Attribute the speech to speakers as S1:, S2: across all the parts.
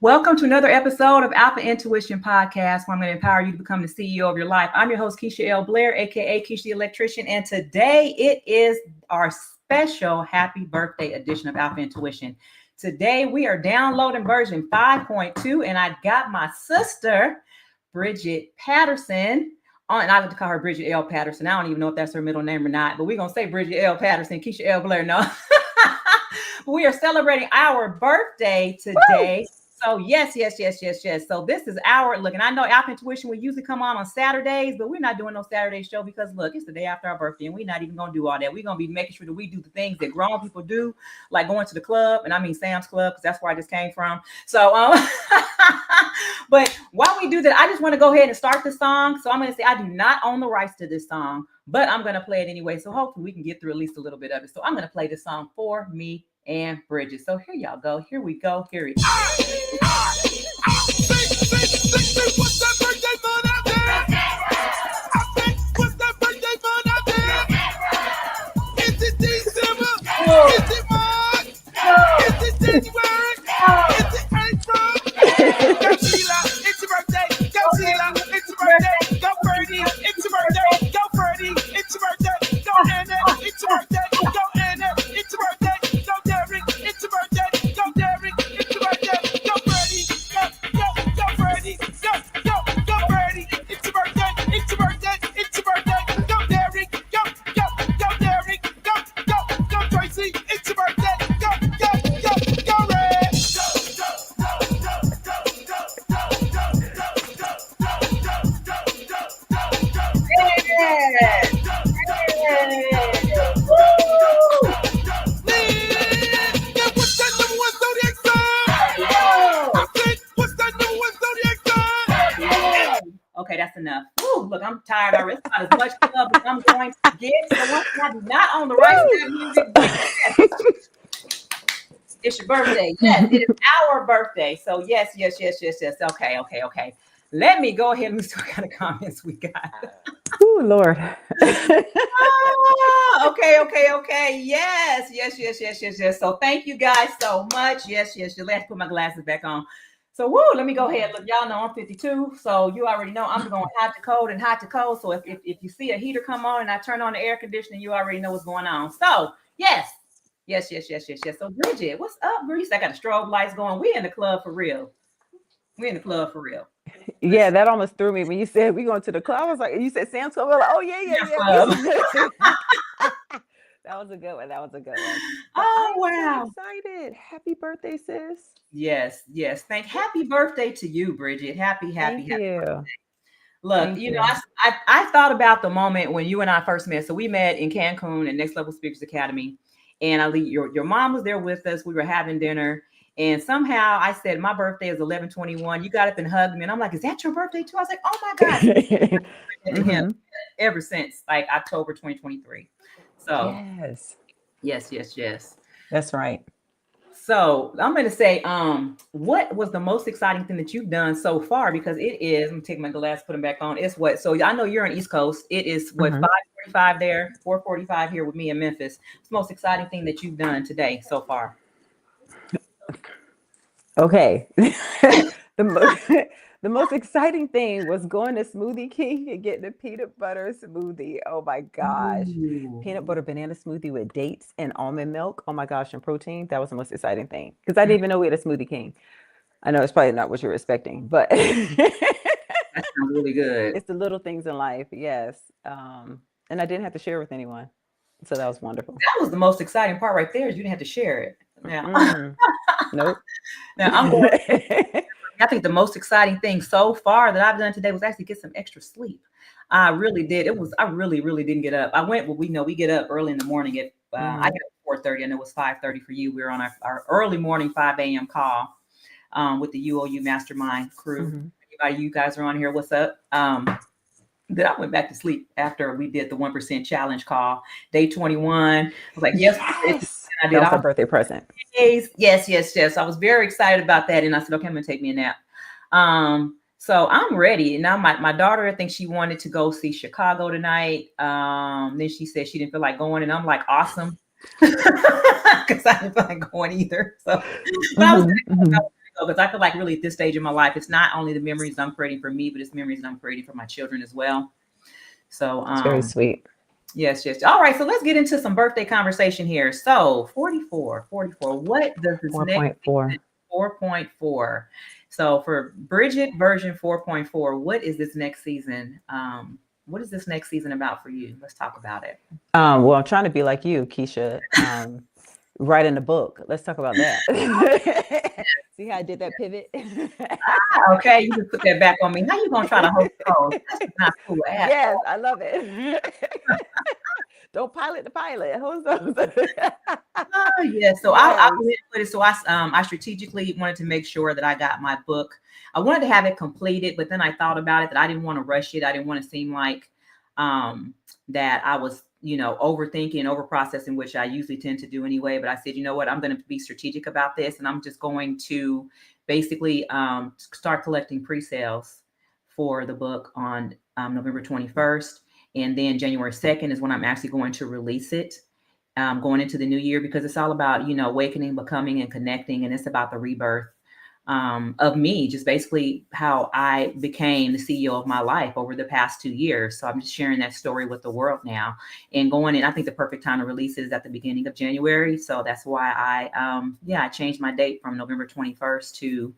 S1: Welcome to another episode of Alpha Intuition Podcast, where I'm going to empower you to become the CEO of your life. I'm your host, Keisha Blair, aka Keisha the Electrician, and today it is our special happy birthday edition of Alpha Intuition. Today we are downloading version 5.2, and I got my sister, Bridgette Patterson, on, and I like to call her Bridgette L. Patterson. I don't even know if that's her middle name or not, but we're going to say Bridgette L. Patterson, Keisha L. Blair. No. We are celebrating our birthday today. Woo! So yes. So this is our look, and I know Alpha Intuition we usually come on Saturdays, but we're not doing no Saturday show because look, it's the day after our birthday, and we're not even gonna do all that. We're gonna be making sure that we do the things that grown people do, like going to the club, and I mean Sam's Club because that's where I just came from. So, but while we do that, I just want to go ahead and start the song. So I'm gonna say I do not own the rights to this song, but I'm gonna play it anyway. So hopefully we can get through at least a little bit of it. So I'm gonna play this song for me and Bridgette. So here y'all go. Here we go. Here it is.
S2: What's that birthday fun out there? I think, what's that birthday fun out there? Is it December? Is it March? Is it January? Is it April? Go Sheila, it's your birthday. Go Sheila, it's your birthday. Go Birdie, it's your birthday. Go Birdie, it's your birthday. Go Anna, it's your birthday. Go Anna, it's your birthday. Go Derek, it's your birthday. Go Derek, it's your birthday. Go Birdie, go Birdie, go Birdie, it's your birthday. It's your birthday. It's your birthday. Go Derek, go Derek, go Tracy, it's your birthday. Go Red.
S1: Okay, that's enough. Woo, look, I'm tired already. It's not as much club as I'm going to get. So once I do not own the rights to that music, it's your birthday. Yes, it is our birthday. So yes. Okay. Let me go ahead and see what kind of comments we got.
S3: Oh, Lord.
S1: Okay. Yes. So thank you guys so much. Yes. Let's put my glasses back on. So, let me go ahead. Look, y'all know I'm 52, so you already know I'm going hot to cold. So if you see a heater come on and I turn on the air conditioning, you already know what's going on. So, yes. So, Bridgette, what's up, Grease? I got the strobe lights going. We in the club for real.
S3: Yeah, that almost threw me when you said we going to the club. I was like, you said Sam's Club. I was like, oh yeah. That was a good one.
S1: Oh, wow.
S3: I'm so excited. Happy birthday, sis.
S1: Yes. Happy birthday to you, Bridgette. Happy birthday. Look, you know, I thought about the moment when you and I first met. So we met in Cancun at Next Level Speakers Academy. And your mom was there with us. We were having dinner. And somehow I said, my birthday is 11/21. You got up and hugged me. And I'm like, is that your birthday too? I was like, oh my God. To him ever since like October 2023. So yes.
S3: That's right.
S1: So I'm going to say, what was the most exciting thing that you've done so far? Because it is, I'm take my glasses, put them back on. It's what? So I know you're on East Coast. It is what, 5:45 there, 4:45 here with me in Memphis. What's the most exciting thing that you've done today so far?
S3: Okay. The most exciting thing was going to Smoothie King and getting a peanut butter smoothie. Oh my gosh.
S1: Ooh.
S3: Peanut butter banana smoothie with dates and almond milk. Oh my gosh, and protein. That was the most exciting thing. Because I didn't even know we had a Smoothie King. I know it's probably not what you were expecting, but
S1: that sounds really good.
S3: It's the little things in life, yes. And I didn't have to share with anyone. So that was wonderful.
S1: That was the most exciting part right there, is you didn't have to share it.
S3: Now, nope.
S1: Now I'm going. I think the most exciting thing so far that I've done today was actually get some extra sleep. I really did. I really didn't get up. I went. Well, we get up early in the morning at. I get up at 4:30, and it was 5:30 for you. We were on our early morning 5 a.m. call with the UOU Mastermind crew. Anybody, you guys are on here? What's up? Then I went back to sleep after we did the 1% challenge call, day 21. I was like, yes. I did.
S3: That was a birthday present.
S1: Yes. I was very excited about that. And I said, okay, I'm going to take me a nap. So I'm ready. Now my daughter, I think she wanted to go see Chicago tonight. Then she said she didn't feel like going. And I'm like, awesome. Because I didn't feel like going either. So but I was because I feel like really at this stage in my life, it's not only the memories I'm creating for me, but it's memories that I'm creating for my children as well. So,
S3: It's very sweet.
S1: yes, yes. All right, so let's get into some birthday conversation here. So, 44, 44. What does this next
S3: 4.4.
S1: season, 4.4? So, for Bridgette version 4.4, what is this next season? What is this next season about for you? Let's talk about it.
S3: Well, I'm trying to be like you, Keisha. Writing a book. Let's talk about that. See how I did that pivot?
S1: Okay, you just put that back on me. How you gonna try to host the host? That's not cool.
S3: Yes, I love it. Don't pilot the pilot. Host those.
S1: Yeah. So I'll go ahead and put it. So I strategically wanted to make sure that I got my book. I wanted to have it completed, but then I thought about it that I didn't want to rush it. I didn't want to seem like that I was, overthinking, over processing, which I usually tend to do anyway. But I said, you know what, I'm going to be strategic about this, and I'm just going to basically start collecting pre-sales for the book on November 21st. And then January 2nd is when I'm actually going to release it, going into the new year, because it's all about, awakening, becoming, and connecting. And it's about the rebirth of me, just basically how I became the CEO of my life over the past 2 years. So I'm just sharing that story with the world now and going in. I think the perfect time to release it is at the beginning of January. So that's why I changed my date from November 21st to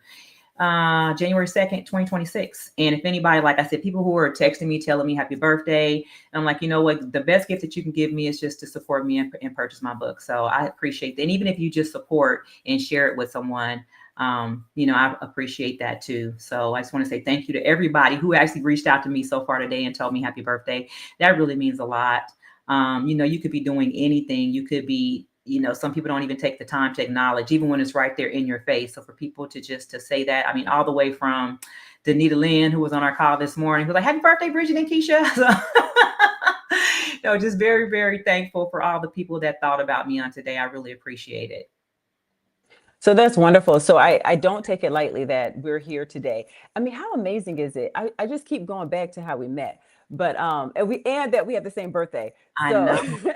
S1: January 2nd, 2026. And if anybody, like I said, people who are texting me, telling me happy birthday, and I'm like, you know what, the best gift that you can give me is just to support me and purchase my book. So I appreciate that. And even if you just support and share it with someone, I appreciate that too. So I just want to say thank you to everybody who actually reached out to me so far today and told me happy birthday. That really means a lot. You could be doing anything. You could be, some people don't even take the time to acknowledge, even when it's right there in your face. So for people to say that, I mean, all the way from Danita Lynn, who was on our call this morning, who was like, happy birthday, Bridgette and Keisha. So, just very, very thankful for all the people that thought about me on today. I really appreciate it.
S3: So that's wonderful. So I don't take it lightly that we're here today. I mean, how amazing is it? I just keep going back to how we met, but and that we have the same birthday.
S1: I
S3: So
S1: know.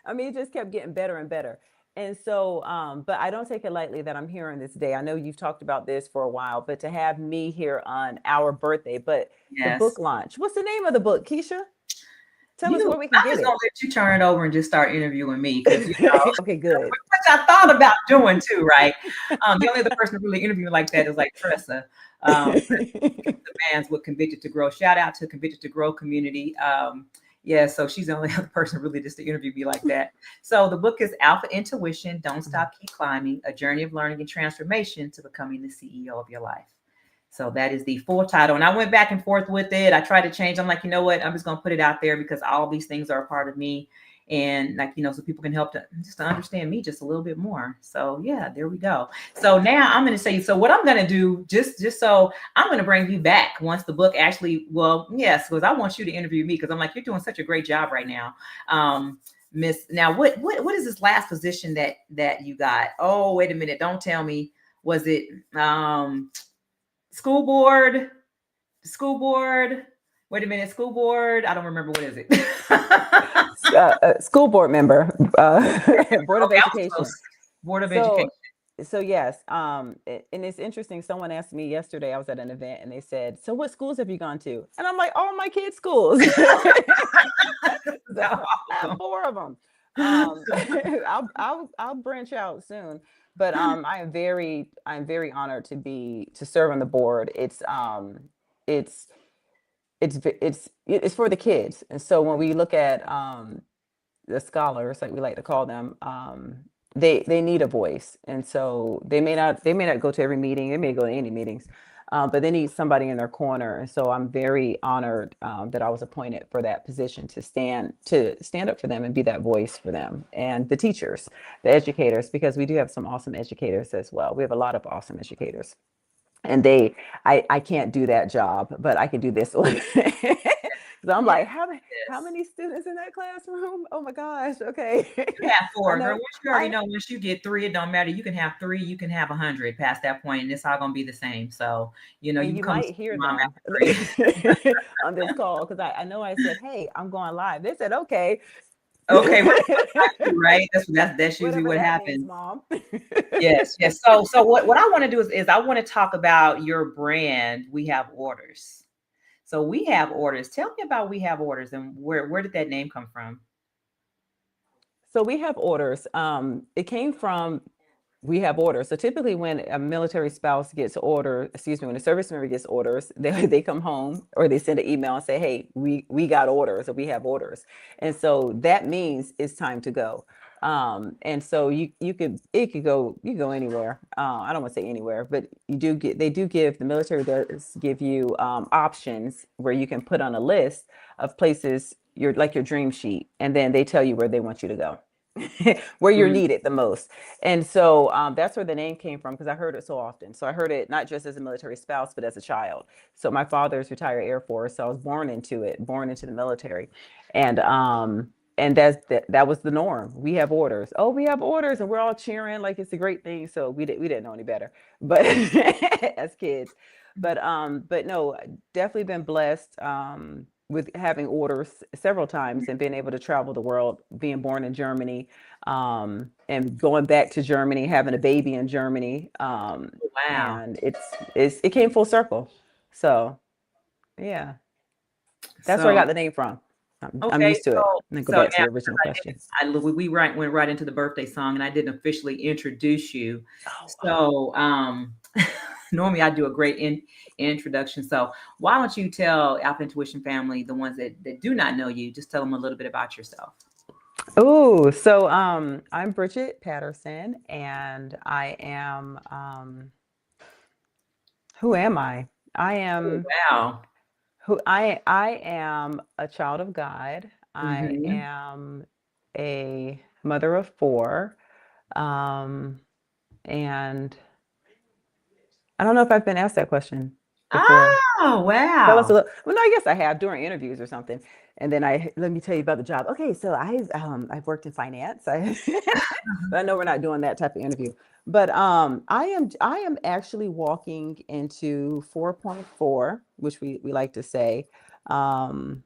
S3: I mean, it just kept getting better and better. And so, but I don't take it lightly that I'm here on this day. I know you've talked about this for a while, but to have me here on our birthday, but the book launch. What's the name of the book, Keisha? Tell us where we can get it.
S1: I'm just gonna let you turn it over and just start interviewing me.
S3: Okay, good.
S1: Which I thought about doing too, right? The only other person really interviewing like that is like Tressa. The man's with Convicted to Grow. Shout out to Convicted to Grow community. So she's the only other person really just to interview me like that. So the book is Alpha Intuition, Don't Stop, Keep Climbing, A Journey of Learning and Transformation to Becoming the CEO of Your Life. So that is the full title. And I went back and forth with it. I tried to change. I'm like, you know what? I'm just going to put it out there because all these things are a part of me. And so people can help to understand me just a little bit more. So yeah, there we go. So now I'm going to say, so what I'm going to do, just so I'm going to bring you back once the book actually, yes, because I want you to interview me because I'm like, you're doing such a great job right now. Miss, now what is this last position that you got? Oh, wait a minute. Don't tell me. Was it, school board? Wait a minute, school board. I don't remember. What is it?
S3: School board member, Board of Education.
S1: Board of Education.
S3: So yes, and it's interesting. Someone asked me yesterday, I was at an event and they said, so what schools have you gone to? And I'm like, all my kids' schools. So, 4 of them. I'll branch out soon. But I'm very honored to serve on the board. It's for the kids. And so when we look at the scholars, like we like to call them, they need a voice. And so they may not go to every meeting, they may go to any meetings, but they need somebody in their corner. And so I'm very honored that I was appointed for that position to stand up for them and be that voice for them and the teachers, the educators, because we do have some awesome educators as well. We have a lot of awesome educators, and I can't do that job, but I can do this one. So I'm like, how many students in that classroom? Oh my gosh. Okay.
S1: You have 4. Girl, you already know once you get 3, it don't matter. You can have 3, you can have 100 past that point, and it's all gonna be the same. So you
S3: might hear them on this call because I know I said, hey, I'm going live. They said, okay.
S1: Okay, right. That's usually
S3: Whatever
S1: what
S3: that means,
S1: happens.
S3: mom.
S1: Yes, yes. So what I want to do is I want to talk about your brand. We have orders. So we have orders. Tell me about we have orders and where did that name come from?
S3: So we have orders. It came from we have orders. So typically when a military spouse gets order, excuse me, when a service member gets orders, they come home or they send an email and say, hey, we got orders or we have orders. And so that means it's time to go. And so you could it could go you could go anywhere. I don't want to say anywhere, but they do give the military does give you options where you can put on a list of places your dream sheet, and then they tell you where they want you to go. Where you're
S1: Mhm.
S3: needed the most. And so that's where the name came from because I heard it so often. So I heard it not just as a military spouse, but as a child. So my father's retired Air Force, so I was born into it, born into the military, and that was the norm. We have orders. Oh, we have orders, and we're all cheering like it's a great thing. So we didn't know any better, but as kids, but no, definitely been blessed. With having orders several times and being able to travel the world, being born in Germany, and going back to Germany, having a baby in Germany,
S1: Wow.
S3: and it came full circle. So yeah, that's where I
S1: So
S3: got the name from. I'm
S1: okay,
S3: used to it. And then go
S1: so
S3: back to
S1: now
S3: your original question.
S1: we went right into the birthday song, and I didn't officially introduce you.
S3: Oh,
S1: So normally I do a great introduction. So why don't you tell Alpha Intuition family, the ones that do not know you, just tell them a little bit about yourself.
S3: so I'm Bridgette Patterson, and I am who am I? I
S1: Oh,
S3: am
S1: wow.
S3: I am a child of God. I
S1: Hmm.
S3: am a mother of four. Um, and I don't know if I've been asked that question before.
S1: Oh,
S3: Tell us a
S1: wow.
S3: little. Well, no, I guess I have during interviews or something. And then let me tell you about the job. Okay, so I've worked in finance. But I know we're not doing that type of interview. But I am actually walking into 4.4, which we like to say. Um,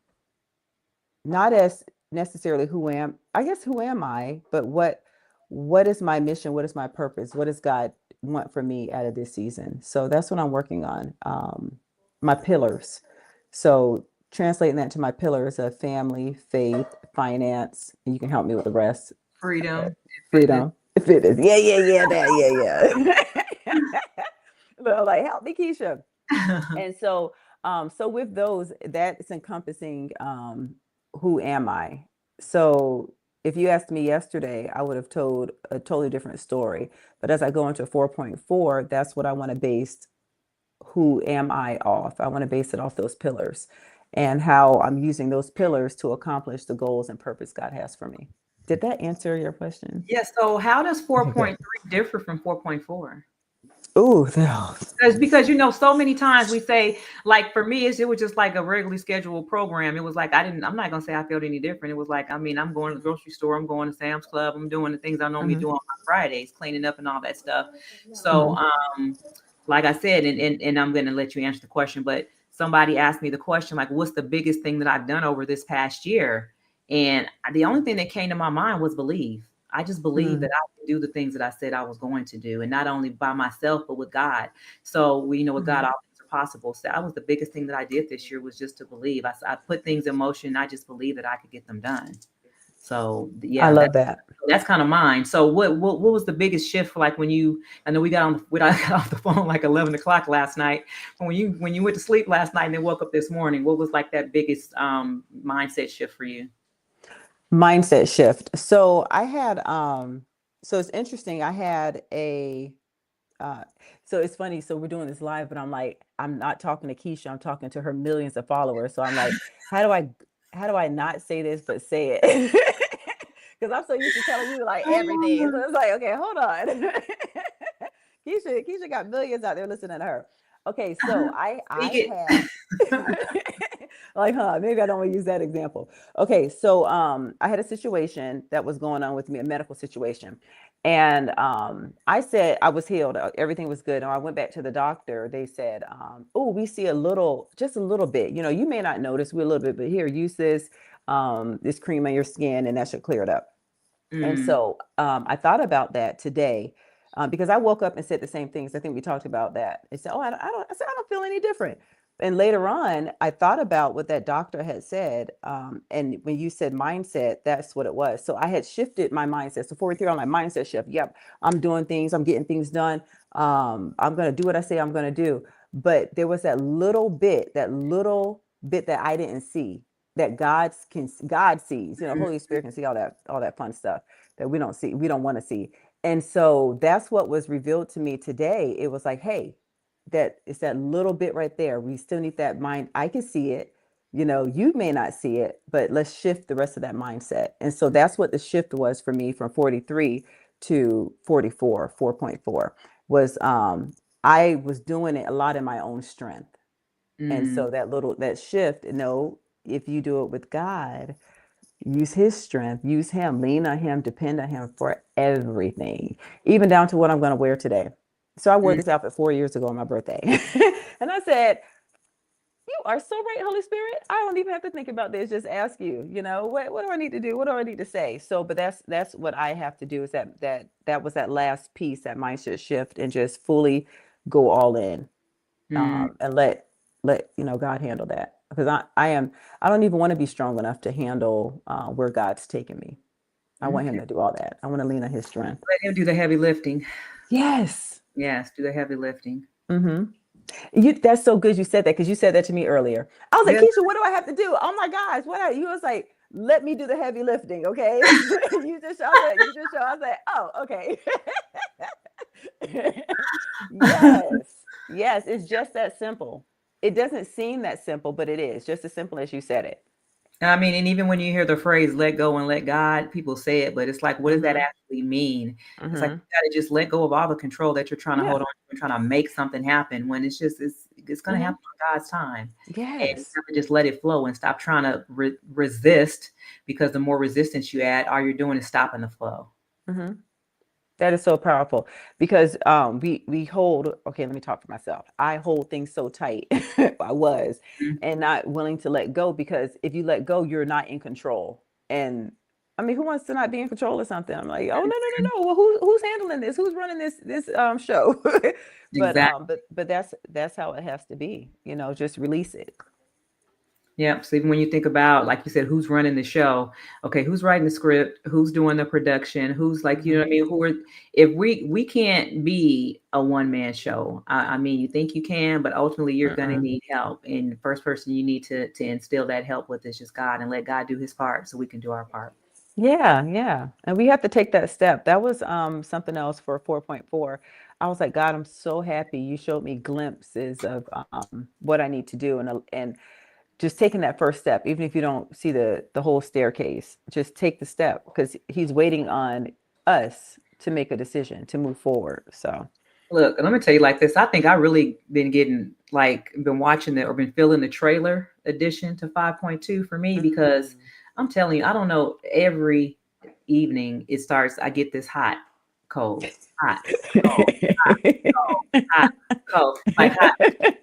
S3: not as necessarily who am I, but what is my mission? What is my purpose? What does God want for me out of this season? So that's what I'm working on. My pillars. So translating that to my pillars of family, faith, finance, and you can help me with the rest.
S1: Freedom, fitness.
S3: Freedom, fitness. Yeah, that, yeah. Like, help me, Keisha. And so with those, that's encompassing who am I? So if you asked me yesterday, I would have told a totally different story. But as I go into 4.4, that's what I want to base who am I off. I want to base it off those pillars and how I'm using those pillars to accomplish the goals and purpose God has for me. Did that answer your question?
S1: Yeah, so how does
S3: Okay, good.
S1: 4.3 differ from 4.4?
S3: Ooh,
S1: Because so many times we say, like for me, it was just like a regularly scheduled program. It was like I'm not gonna say I felt any different. It was like, I mean, I'm going to the grocery store, I'm going to Sam's Club, I'm doing the things I normally
S3: hmm
S1: do on my Fridays, cleaning up and all that stuff. So
S3: hmm
S1: like I said, and I'm gonna let you answer the question, but somebody asked me the question, like, what's the biggest thing that I've done over this past year? And the only thing that came to my mind was believe. I just believe that I can do the things that I said I was going to do, and not only by myself, but with God. So we know with God,
S3: hmm
S1: all things are possible. So that was the biggest thing that I did this year was just to believe. I put things in motion. And I just believe that I could get them done. So
S3: I
S1: yeah,
S3: love that.
S1: that's kind of mine. So what was the biggest shift for like when you? I know we got off the phone like 11 o'clock last night. But when you went to sleep last night and then woke up this morning, what was like that biggest mindset shift for you?
S3: Mindset shift. So it's interesting. I had a uh so it's funny. So we're doing this live, but I'm not talking to Keisha, I'm talking to her millions of followers. So I'm like, how do I how do I not say this but say it? Because I'm so used to telling you like everything. So it's like, okay, hold on. Keisha got millions out there listening to her. Okay, so
S1: Speak
S3: I
S1: it.
S3: had Like, maybe I don't want to use that example. Okay, so I had a situation that was going on with me, a medical situation. And I said I was healed, everything was good. And I went back to the doctor. They said, oh, we see a little, just a little bit. You know, you may not notice, we're a little bit, but here, use this cream on your skin, and that should clear it up. And
S1: Mm.
S3: so I thought about that today because I woke up and said the same things. I think we talked about that. They said, "Oh, I said, I don't feel any different." And later on, I thought about what that doctor had said. And when you said mindset, that's what it was. So I had shifted my mindset. So 43 on my mindset shift. Yep, I'm doing things. I'm getting things done. I'm going to do what I say I'm going to do. But there was that little bit that I didn't see that God sees. You know, Holy Spirit can see all that fun stuff that we don't see, we don't want to see. And so that's what was revealed to me today. It was like, hey, that it's that little bit right there. We still need that mind. I can see it. You know, you may not see it, but let's shift the rest of that mindset. And so that's what the shift was for me from 43 to 44, 4.4 was I was doing it a lot in my own strength. And
S1: Mm.
S3: so that shift, if you do it with God, use his strength, use him, lean on him, depend on him for everything, even down to what I'm going to wear today. So I wore
S1: Mm.
S3: this outfit 4 years ago on my birthday. And I said, you are so right, Holy Spirit. I don't even have to think about this. Just ask you, what do I need to do? What do I need to say? So, but that's what I have to do is that was that last piece, that mindset shift, and just fully go all in,
S1: Mm.
S3: and let God handle that, because I don't even want to be strong enough to handle where God's taken me. I want him
S1: Okay.
S3: to do all that. I want to lean on his strength.
S1: Let him do the heavy lifting.
S3: Yes.
S1: Yes, do the heavy lifting.
S3: Mm-hmm. That's so good you said that, because you said that to me earlier. I was like,
S1: Yeah.
S3: Keisha, what do I have to do? Oh my gosh, you was like, let me do the heavy lifting, okay? I was like, oh, okay. Yes, it's just that simple. It doesn't seem that simple, but it is just as simple as you said it.
S1: I mean, and even when you hear the phrase "let go and let God," people say it, but it's like, what does that
S3: Mm-hmm.
S1: actually mean? It's like
S3: Mm-hmm.
S1: you got to just let go of all the control that you're trying to
S3: Yeah.
S1: hold on to and trying to make something happen when it's going to
S3: Mm-hmm.
S1: happen on God's time. And you
S3: Yes.
S1: have to just let it flow and stop trying to resist, because the more resistance you add, all you're doing is stopping the flow.
S3: Mm-hmm. That is so powerful, because we hold, okay, let me talk for myself. I hold things so tight. I was,
S1: Mhm.
S3: and not willing to let go, because if you let go, you're not in control. And I mean, who wants to not be in control of something? I'm like, oh, no, no, no, no. Well, who's handling this? Who's running this show? But
S1: Exactly.
S3: but that's how it has to be. Just release it.
S1: Yep. So even when you think about, like you said, who's running the show, okay, who's writing the script, who's doing the production, who's like, you know
S3: Mm-hmm.
S1: what I mean? If we can't be a one man show. I mean, you think you can, but ultimately you're going to
S3: Mm-mm.
S1: need help. And the first person you need to instill that help with is just God, and let God do his part so we can do our part.
S3: Yeah, yeah. And we have to take that step. That was something else for 4.4. I was like, God, I'm so happy you showed me glimpses of what I need to do, and just taking that first step, even if you don't see the whole staircase, just take the step, because he's waiting on us to make a decision to move forward. So,
S1: Look, let me tell you like this. I think I really been watching or been feeling the trailer addition to 5.2 for me, because
S3: mm,
S1: I'm telling you, I don't know, every evening it starts, I get this cold, hot, cold, cold, hot, cold, like hot,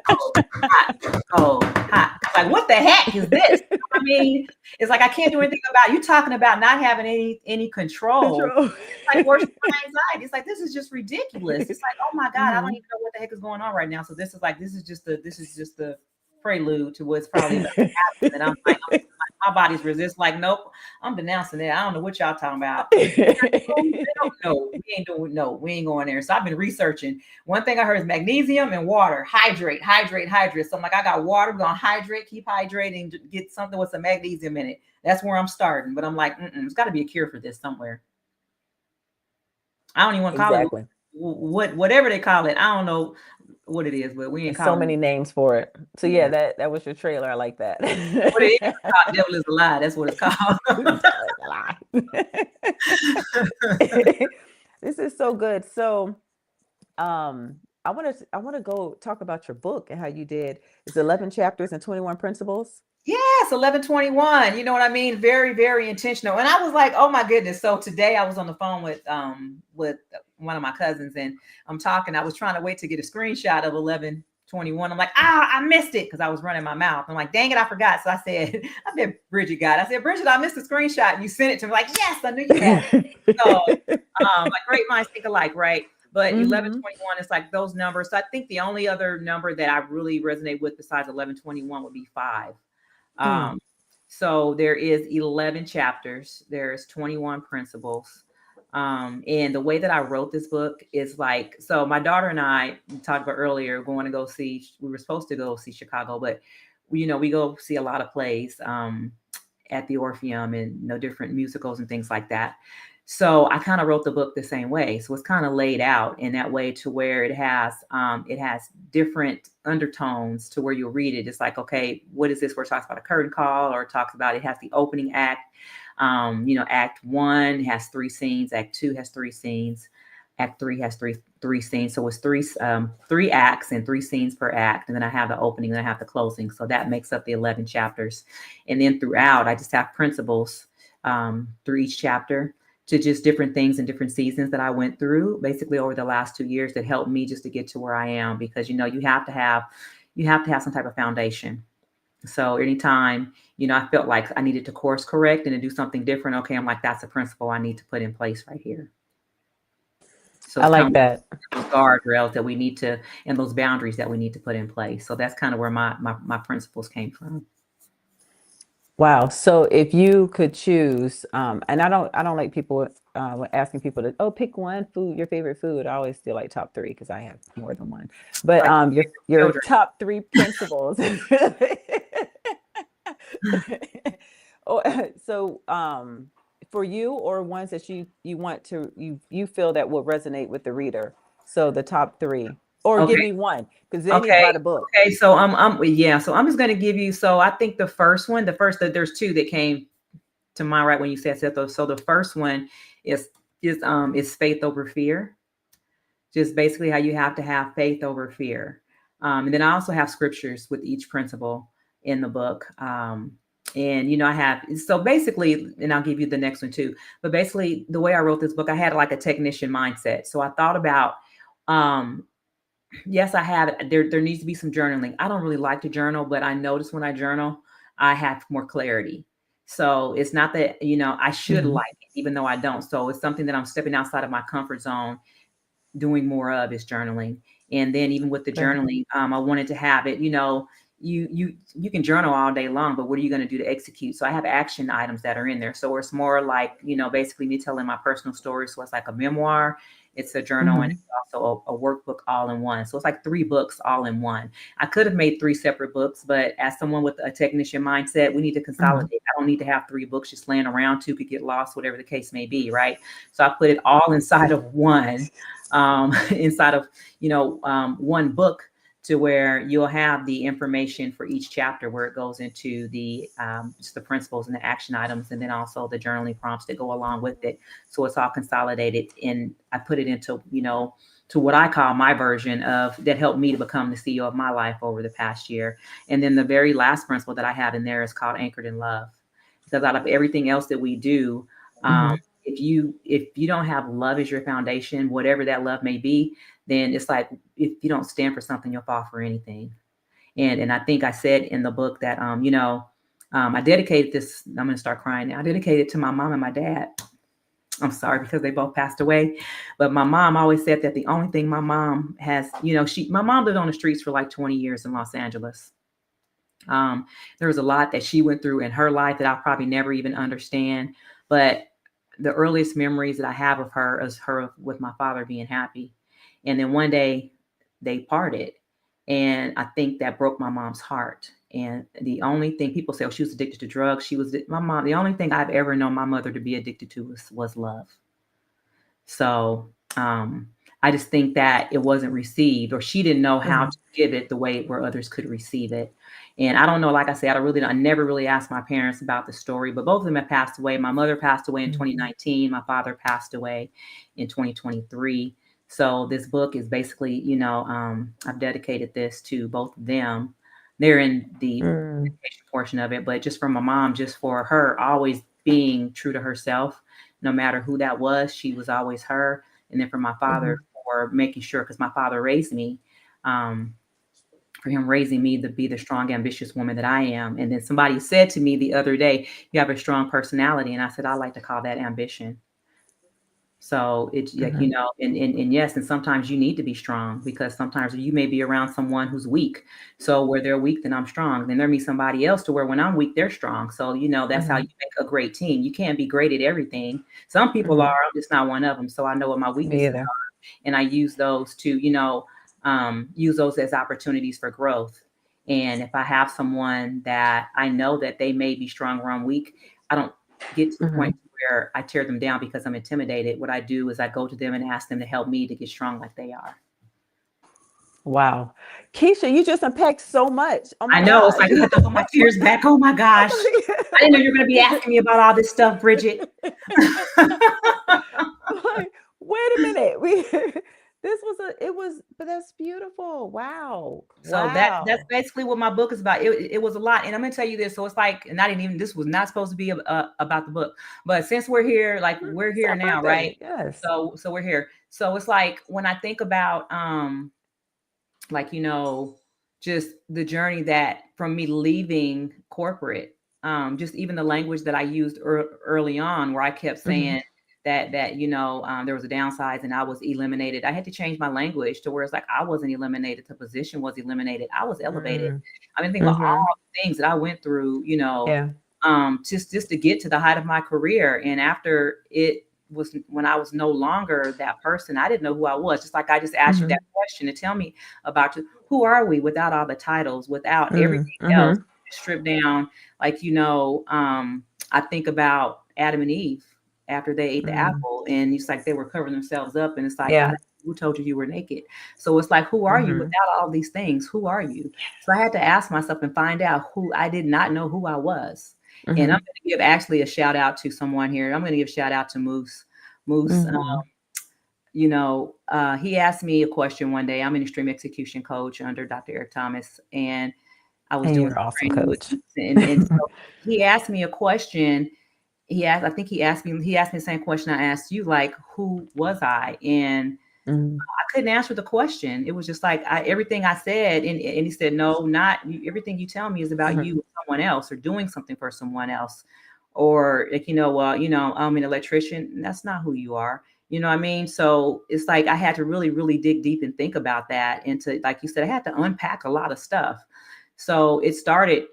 S1: cold, hot, cold, hot. Like, what the heck is this? I mean, it's like I can't do anything about you talking about not having any control.
S3: control.
S1: Like worse than my anxiety. It's like, this is just ridiculous. It's like, oh my God, I don't
S3: Hmm.
S1: even know what the heck is going on right now. So this is just the prelude to what's probably about to happen. And my body's resist, like, nope, I'm denouncing it. I don't know what y'all talking about. They don't know. We ain't doing, no, we ain't going there. So I've been researching. One thing I heard is magnesium and water. Hydrate, hydrate, hydrate. So I'm like, I got water, we're gonna hydrate, keep hydrating, get something with some magnesium in it. That's where I'm starting. But I'm like, there's got to be a cure for this somewhere. I don't even want to call it
S3: Exactly.
S1: whatever they call it. I don't know what it is, but we ain't
S3: There's so
S1: calling it.
S3: many names for it. So yeah,
S1: Yeah.
S3: that was your trailer. I like that.
S1: What it is, it's called Devil is a Lie. That's what it's called.
S3: That was a lie. This is so good. So I want to go talk about your book and how you did. It's 11 chapters and 21 principles.
S1: Yes, 1121. You know what I mean? Very, very intentional. And I was like, oh my goodness. So today I was on the phone with one of my cousins and I'm talking. I was trying to wait to get a screenshot of 1121. I'm like, I missed it because I was running my mouth. I'm like, dang it, I forgot. So I said, Bridgette got it. I said, Bridgette, I missed the screenshot. And you sent it to me. Like, yes, I knew you had it. So like great minds think alike, right? But 1121 is like those numbers. So I think the only other number that I really resonate with besides 1121 would be 5. So there is 11 chapters. There's 21 principles. And the way that I wrote this book is like, so my daughter and I talked about earlier going to go see, we were supposed to go see Chicago, but we go see a lot of plays at the Orpheum and different musicals and things like that. So I kind of wrote the book the same way. So it's kind of laid out in that way to where it has different undertones to where you'll read it. It's like, okay, what is this? Where it talks about a curtain call, or it talks about, it has the opening act. Act 1 has 3 scenes. Act 2 has 3 scenes. Act 3 has three scenes. So it's three acts and 3 scenes per act. And then I have the opening and I have the closing. So that makes up the 11 chapters. And then throughout, I just have principles through each chapter, to just different things and different seasons that I went through basically over the last 2 years that helped me just to get to where I am, because, you have to have some type of foundation. So anytime, I felt like I needed to course correct and to do something different. Okay. I'm like, that's a principle I need to put in place right here. So
S3: I like that.
S1: Those guardrails that we need to, and those boundaries that we need to put in place. So that's kind of where my principles came from.
S3: Wow. So if you could choose, and I don't like people asking people to pick one food, your favorite food. I always do like top 3 because I have more than one. But
S1: Like
S3: your
S1: children.
S3: top 3 principles. So for you, or ones that you want to you feel that will resonate with the reader. So the top 3, or give me one, because then you write a book.
S1: Okay. So so I'm just going to give you. So I think there's 2 that came to mind right when you said those. So the first one is faith over fear. Just basically how you have to have faith over fear. And then I also have scriptures with each principle in the book. And I have, so basically, and I'll give you the next one too, but basically the way I wrote this book, I had like a technician mindset. So I thought about, yes, I have, there needs to be some journaling. I don't really like to journal, but I notice when I journal, I have more clarity. So it's not that, I should like it, even though I don't. So it's something that I'm stepping outside of my comfort zone, doing more of, is journaling. And then even with the journaling, I wanted to have it, you can journal all day long, but what are you going to do to execute? So I have action items that are in there. So it's more like, basically me telling my personal story. So it's like a memoir, it's a journal, and it's also a workbook all in one. So it's like 3 books all in one. I could have made 3 separate books, but as someone with a technician mindset, we need to consolidate. I don't need to have 3 books just laying around. 2 could get lost, whatever the case may be. Right. So I put it all inside of one, inside of, one book, to where you'll have the information for each chapter, where it goes into the just the principles and the action items, and then also the journaling prompts that go along with it. So it's all consolidated, and I put it into, to what I call my version of that helped me to become the CEO of my life over the past year. And then the very last principle that I have in there is called Anchored in Love, because out of everything else that we do, if you don't have love as your foundation, whatever that love may be, then it's like, if you don't stand for something, you'll fall for anything. And I think I said in the book that I dedicated this. I'm going to start crying now. I dedicated it to my mom and my dad. I'm sorry, because they both passed away. But my mom always said that the only thing my mom has, my mom lived on the streets for like 20 years in Los Angeles. There was a lot that she went through in her life that I'll probably never even understand. But the earliest memories that I have of her is her with my father being happy. And then one day they parted. And I think that broke my mom's heart. And the only thing people say, she was addicted to drugs. My mom, the only thing I've ever known my mother to be addicted to was love. So I just think that it wasn't received, or she didn't know how to give it the way where others could receive it. And I don't know, like I said, I never really asked my parents about the story, but both of them have passed away. My mother passed away in 2019. My father passed away in 2023. So this book is basically, I've dedicated this to both of them, they're in the
S3: Mm.
S1: education portion of it, but just from my mom, just for her always being true to herself, no matter who that was, she was always her. And then for my father, for making sure, because my father raised me, for him raising me to be the strong, ambitious woman that I am. And then somebody said to me the other day, "You have a strong personality," and I said, "I like to call that ambition." So it's like, and yes, and sometimes you need to be strong because sometimes you may be around someone who's weak. So where they're weak, then I'm strong. Then there be somebody else to where when I'm weak, they're strong. So, that's how you make a great team. You can't be great at everything. Some people are, I'm just not one of them. So I know what my
S3: Me
S1: weaknesses
S3: either.
S1: are, and I use those to, use those as opportunities for growth. And if I have someone that I know that they may be strong or I'm weak, I don't get to the point where I tear them down because I'm intimidated. What I do is I go to them and ask them to help me to get strong like they are.
S3: Wow. Keisha, you just unpacked so much. Oh
S1: I
S3: my
S1: know. It's
S3: gosh.
S1: like I have to put my tears back. Oh my gosh. I didn't know you were going to be asking me about all this stuff, Bridgette.
S3: Like, wait a minute. But that's beautiful. Wow.
S1: So that's basically what my book is about. It was a lot, and I'm gonna tell you this. So it's like, and I didn't even. This was not supposed to be about the book, but since we're here, like we're here now, right?
S3: Yes.
S1: So we're here. So it's like when I think about like just the journey that from me leaving corporate, just even the language that I used early on, where I kept saying that there was a downsize and I was eliminated. I had to change my language to where it's like I wasn't eliminated, the position was eliminated, I was elevated. I mean, think about all the things that I went through,
S3: Yeah.
S1: just to get to the height of my career. And after it was, when I was no longer that person, I didn't know who I was. Just like I just asked you that question to tell me about you. Who are we without all the titles, without everything else stripped down? Like, I think about Adam and Eve after they ate the apple, and it's like they were covering themselves up, and it's like,
S3: Yeah.
S1: who told you you were naked? So it's like, who are you without all these things? Who are you? So I had to ask myself and find out who. I did not know who I was. And I'm going to give actually a shout out to someone here. I'm going to give a shout out to Moose. Moose, he asked me a question one day. I'm an extreme execution coach under Dr. Eric Thomas, and I was doing
S3: you're awesome,
S1: training
S3: coach.
S1: and so he asked me a question. I think he asked me the same question I asked you, like, who was I? And I couldn't answer the question. It was just like everything I said, and he said, no, not you, everything you tell me is about you or someone else or doing something for someone else, or like, I'm an electrician. And that's not who you are. You know what I mean? So it's like I had to really, really dig deep and think about that. And to, like you said, I had to unpack a lot of stuff. So it started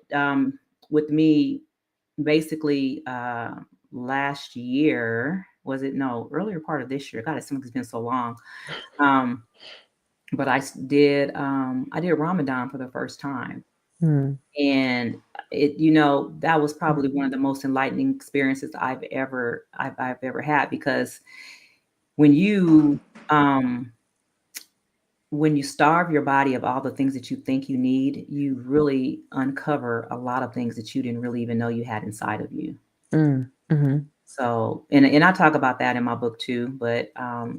S1: with me basically last year. Was it? No, earlier part of this year. God, it's been so long. But I did Ramadan for the first time. And it, that was probably one of the most enlightening experiences I've ever had, because when you starve your body of all the things that you think you need, you really uncover a lot of things that you didn't really even know you had inside of you. So, and I talk about that in my book too, but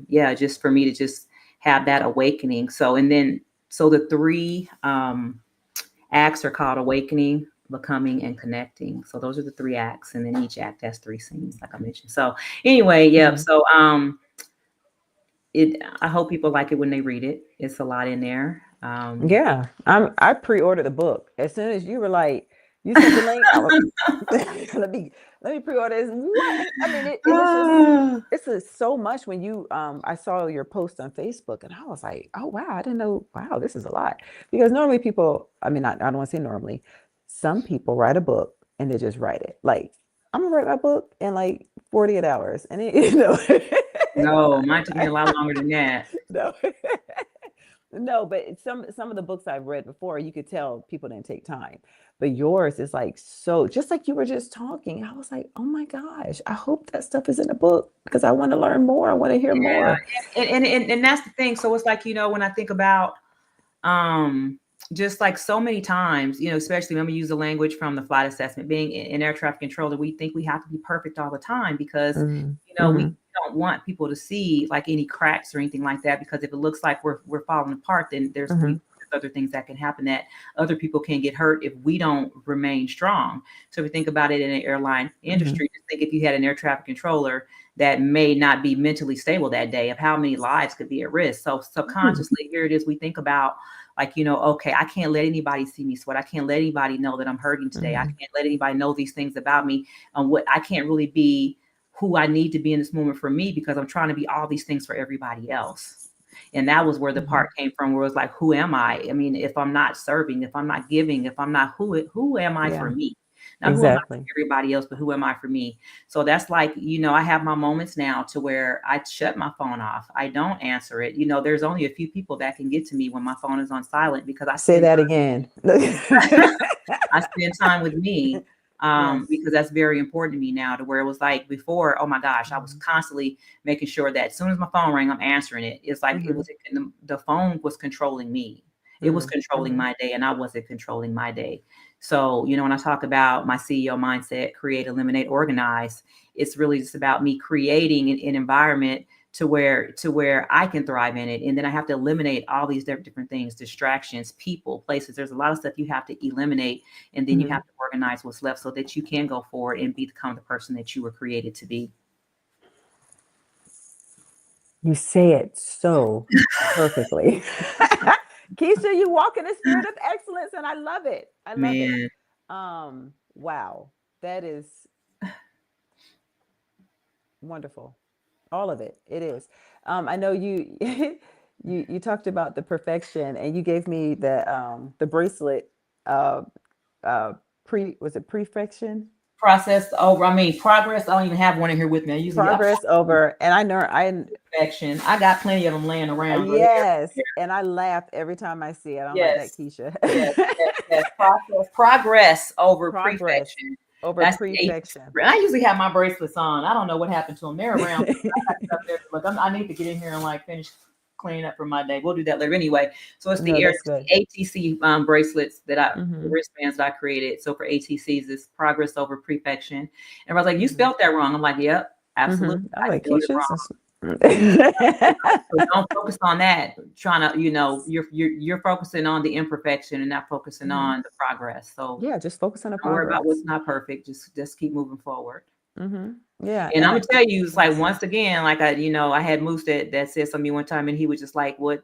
S1: yeah, just for me to just have that awakening. So, so the three acts are called awakening, becoming, and connecting. So those are the three acts, and then each act has three scenes, like I mentioned. So anyway, yeah. So I hope people like it when they read it. It's a lot in there.
S3: Yeah, I pre-ordered the book as soon as you were like, you sent the link. I was, let me pre-order this. What? I mean, it was just, it's so much. When you I saw your post on Facebook, and I was like, oh wow, I didn't know. Wow, this is a lot. Because normally people, I mean, I don't want to say normally, some people write a book and they just write it. Like, I'm gonna write my book in like 48 hours, and
S1: no, mine took me a lot longer than that.
S3: No. No, but some of the books I've read before, you could tell people didn't take time. But yours is like, so just like you were just talking, I was like, oh my gosh, I hope that stuff is in the book, because I want to learn more. I want to hear more.
S1: And that's the thing. So it's like, when I think about just like so many times, especially when we use the language from the flight assessment, being in air traffic control, that we think we have to be perfect all the time, because we don't want people to see like any cracks or anything like that, because if it looks like we're falling apart, then there's there's other things that can happen, that other people can get hurt if we don't remain strong. So if you think about it in the airline industry, just think if you had an air traffic controller that may not be mentally stable that day, of how many lives could be at risk. So subconsciously, here it is, we think about, like, okay, I can't let anybody see me sweat. I can't let anybody know that I'm hurting today. I can't let anybody know these things about me. What I can't really be who I need to be in this moment for me, because I'm trying to be all these things for everybody else. And that was where the part came from, where it was like, who am I? I mean, if I'm not serving, if I'm not giving, if I'm not, who am I for me? Not who am I for everybody else, but who am I for me? So that's like, I have my moments now to where I shut my phone off. I don't answer it. There's only a few people that can get to me when my phone is on silent, because I
S3: say that again.
S1: I spend time with me. Because that's very important to me now, to where it was like before, oh my gosh, I was constantly making sure that as soon as my phone rang, I'm answering it. It's like it was the phone was controlling me. It was controlling my day, and I wasn't controlling my day. So, when I talk about my CEO mindset, create, eliminate, organize, it's really just about me creating an environment to where I can thrive in it. And then I have to eliminate all these different things, distractions, people, places. There's a lot of stuff you have to eliminate, and then you have to organize what's left so that you can go forward and become the person that you were created to be.
S3: You say it so perfectly. Keisha, you walk in the spirit of excellence, and I love it. I love it. Wow. That is wonderful. All of it. It is. I know you you talked about the perfection, and you gave me the bracelet was it perfection?
S1: Progress. I don't even have one in here with me. I usually
S3: progress over, and I know
S1: perfection. I got plenty of them laying around.
S3: Yes, and I laugh every time I see it. I'm like that, Keisha.
S1: Yes. Progress over perfection.
S3: Over perfection.
S1: I usually have my bracelets on. I don't know what happened to them. They're around. Look, I need to get in here and like finish cleaning up for my day. We'll do that later anyway. So it's the ATC bracelets that the wristbands that I created. So for ATCs, it's progress over perfection. And I was like, you spelled that wrong. I'm like, yep, absolutely.
S3: I like Keisha.
S1: So don't focus on that. Trying to, you're focusing on the imperfection and not focusing on the progress. So
S3: yeah, just focus on the
S1: progress. Don't worry about what's not perfect. Just keep moving forward.
S3: Yeah.
S1: And I'm gonna tell you, it's like, once again, like I had Moose that said something one time, and he was just like, what,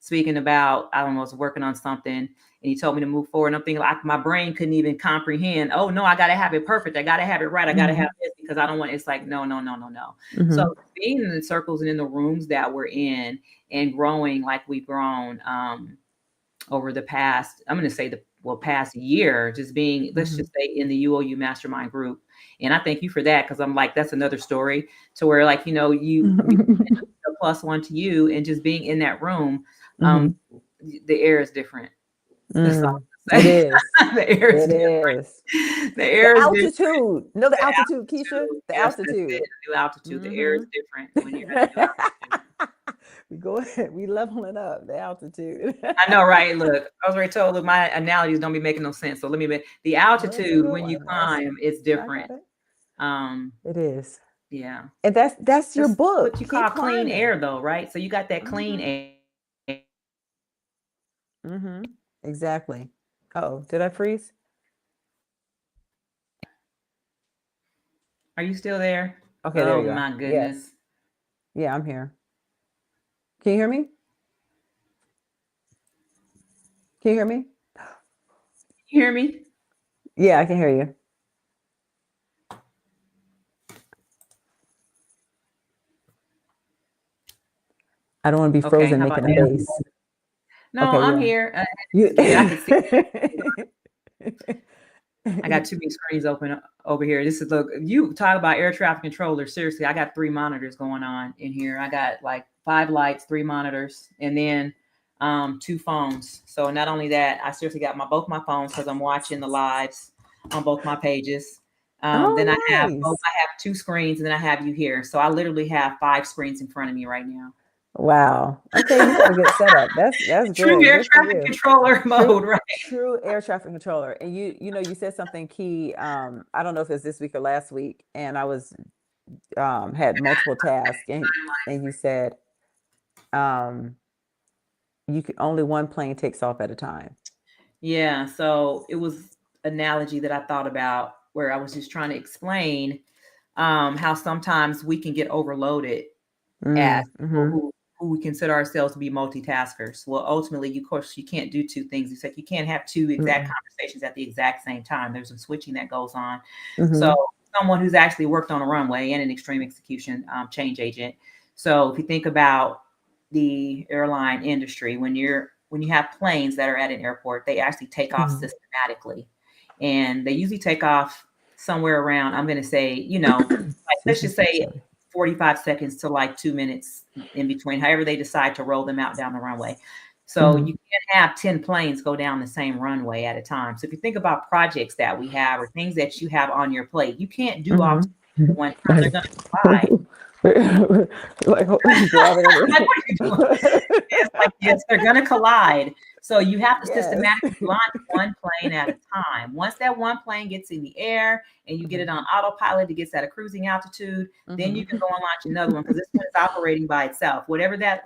S1: speaking about, I don't know, I was working on something, and he told me to move forward. And I'm thinking, like, my brain couldn't even comprehend. Oh no, I gotta have it perfect. I gotta have it right. I gotta have this, because I don't want. It's like, no. So being in the circles and in the rooms that we're in and growing like we've grown over the past, I'm gonna say past year, just being, let's just say, in the UOU mastermind group. And I thank you for that, because I'm like, that's another story, to where, like, you a plus one to you, and just being in that room, the air is different.
S3: It is.
S1: The air is different. The air is
S3: altitude.
S1: Different.
S3: No, the altitude, Keisha. The altitude.
S1: The altitude. The air is different when you're at the altitude.
S3: We leveling up the altitude.
S1: I know, right? Look, I was already told, look, my analogies don't be making no sense. So let me the altitude when you climb is different.
S3: It is.
S1: Yeah.
S3: And that's your book.
S1: What you call clean air, though, right? So you got that clean air.
S3: Exactly. Oh, did I freeze?
S1: Are you still there?
S3: Okay, there you go.
S1: Oh my goodness.
S3: Yes. Yeah, I'm here. Can you hear me? Can you hear me?
S1: You hear me?
S3: Yeah, I can hear you. I don't want to be frozen making a face.
S1: No, okay, I'm here. I can see. I got too many screens open over here. This is, look, you talk about air traffic controller. Seriously, I got 3 monitors going on in here. I got like 5 lights, 3 monitors, and then 2 phones. So not only that, I seriously got both my phones, because I'm watching the lives on both my pages. Then I have 2 screens, and then I have you here. So I literally have 5 screens in front of me right now.
S3: Wow. Okay, you have a good setup. That's
S1: true
S3: good.
S1: Air traffic controller mode, right?
S3: True air traffic controller. And you said something key. I don't know if it's this week or last week, and I was had multiple tasks, and you said only one plane takes off at a time.
S1: Yeah, so it was analogy that I thought about where I was just trying to explain how sometimes we can get overloaded as people
S3: Mm-hmm.
S1: who we consider ourselves to be multitaskers. Well, ultimately, of course, you can't do two things. It's like you can't have two exact
S3: Mm-mm.
S1: conversations at the exact same time. There's some switching that goes on. So,
S3: Mm-hmm.
S1: someone who's actually worked on a runway and an extreme execution change agent. So, if you think about the airline industry, when you have planes that are at an airport, they actually take off
S3: Mm-hmm.
S1: systematically, and they usually take off somewhere around. I'm going to say, like let's
S3: Excuse me.
S1: just say
S3: Sorry.
S1: 45 seconds to like 2 minutes in between, however they decide to roll them out down the runway. So
S3: Mm-hmm.
S1: you can't have 10 planes go down the same runway at a time. So if you think about projects that we have or things that you have on your plate, you can't do all 10 at one time. They're going to collide.
S3: Like grabbing
S1: Like,
S3: it.
S1: what are you doing? It's like, yes, they're going to collide. So you have to
S3: Yes.
S1: systematically launch one plane at a time. Once that one plane gets in the air and you get it on autopilot, it gets at a cruising altitude, then you can go and launch another one because this one is operating by itself. Whatever that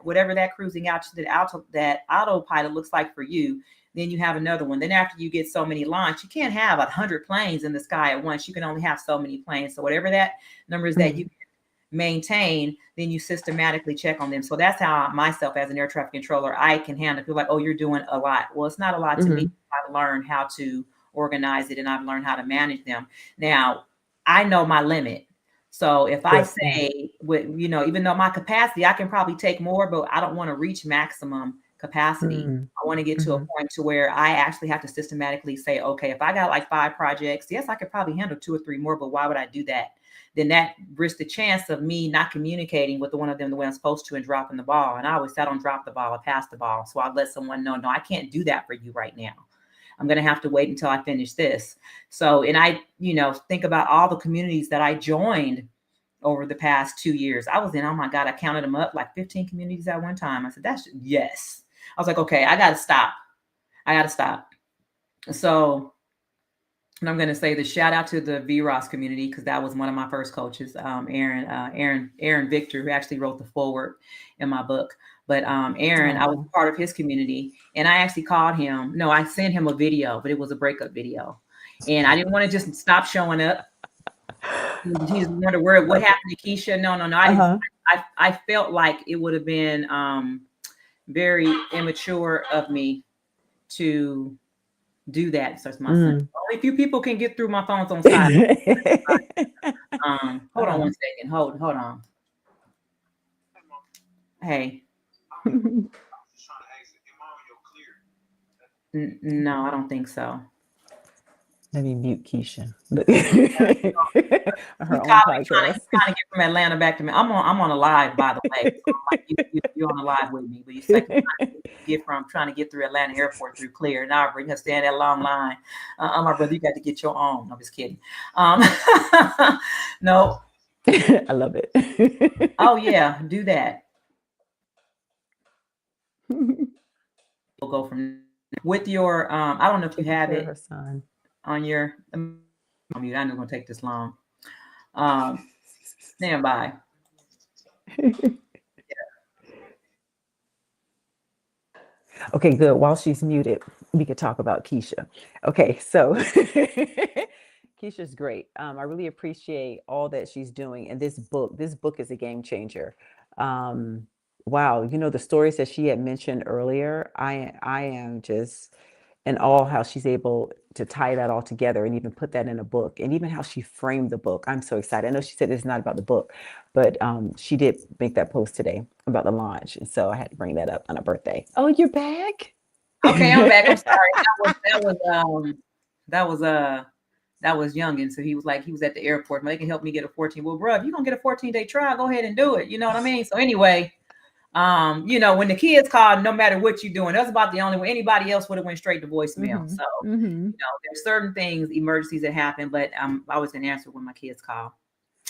S1: cruising altitude, that autopilot looks like for you, then you have another one. Then after you get so many launched, you can't have 100 planes in the sky at once. You can only have so many planes. So whatever that number is that you maintain, then you systematically check on them. So that's how myself as an air traffic controller, I can handle. Feel like, oh, you're doing a lot. Well, it's not a lot to me. I've learned how to organize it and I've learned how to manage them. Now, I know my limit. So if I
S3: Good. Yeah.
S1: say, even though my capacity, I can probably take more, but I don't want to reach maximum capacity. I want to get to a point to where I actually have to systematically say, okay, if I got like 5 projects, yes, I could probably handle 2 or 3 more, but why would I do that? Then that risks the chance of me not communicating with the one of them the way I'm supposed to and dropping the ball. And I always say I don't drop the ball, I pass the ball. So I let someone know, no, I can't do that for you right now. I'm going to have to wait until I finish this. So, and I, think about all the communities that I joined over the past 2 years. I was in, oh my God, I counted them up like 15 communities at one time. I said, yes. I was like, okay, I got to stop. So, and I'm going to say the shout out to the VROS community because that was one of my first coaches, Aaron Victor, who actually wrote the foreword in my book. But Aaron, I was part of his community, and I actually called him. No, I sent him a video, but it was a breakup video, and I didn't want to just stop showing up. He just wondered what happened to Keisha. No. I didn't. I felt like it would have been very immature of me to do that. So it's my son. Only a few people can get through my phone's on silent. Hold on one second. Hold on. Hey. No, I don't think so.
S3: Let me mute Keisha. Her
S1: He
S3: own
S1: called me
S3: podcast.
S1: trying to get from Atlanta back to me. I'm on a live, by the way. So you're on a live with me, but you say trying to get through Atlanta airport through clear. Now bring us stand that long line. My brother, you got to get your own. I'm just kidding. No.
S3: I love it.
S1: Oh yeah, do that. We'll go from with your I don't know if you have it on your I'm not gonna take this long. Stand by.
S3: Okay, good. While she's muted, we could talk about Keisha. Okay, so Keisha's great. I really appreciate all that she's doing. And this book is a game changer. Wow, the stories that she had mentioned earlier, I am just in awe how she's able to tie that all together and even put that in a book, and even how she framed the book. I'm so excited. I know she said it's not about the book, but she did make that post today about the launch, and so I had to bring that up on her birthday. Oh, you're back?
S1: Okay, I'm back. I'm sorry. That was Youngin. So he was at the airport. They can help me get a 14. Well, bro, if you're gonna get a 14-day trial, go ahead and do it. You know what I mean? So anyway, when the kids called, no matter what you're doing, that's about the only way. Anybody else would have went straight to voicemail. So there's certain things, emergencies that happen, but I was gonna answer when my kids call.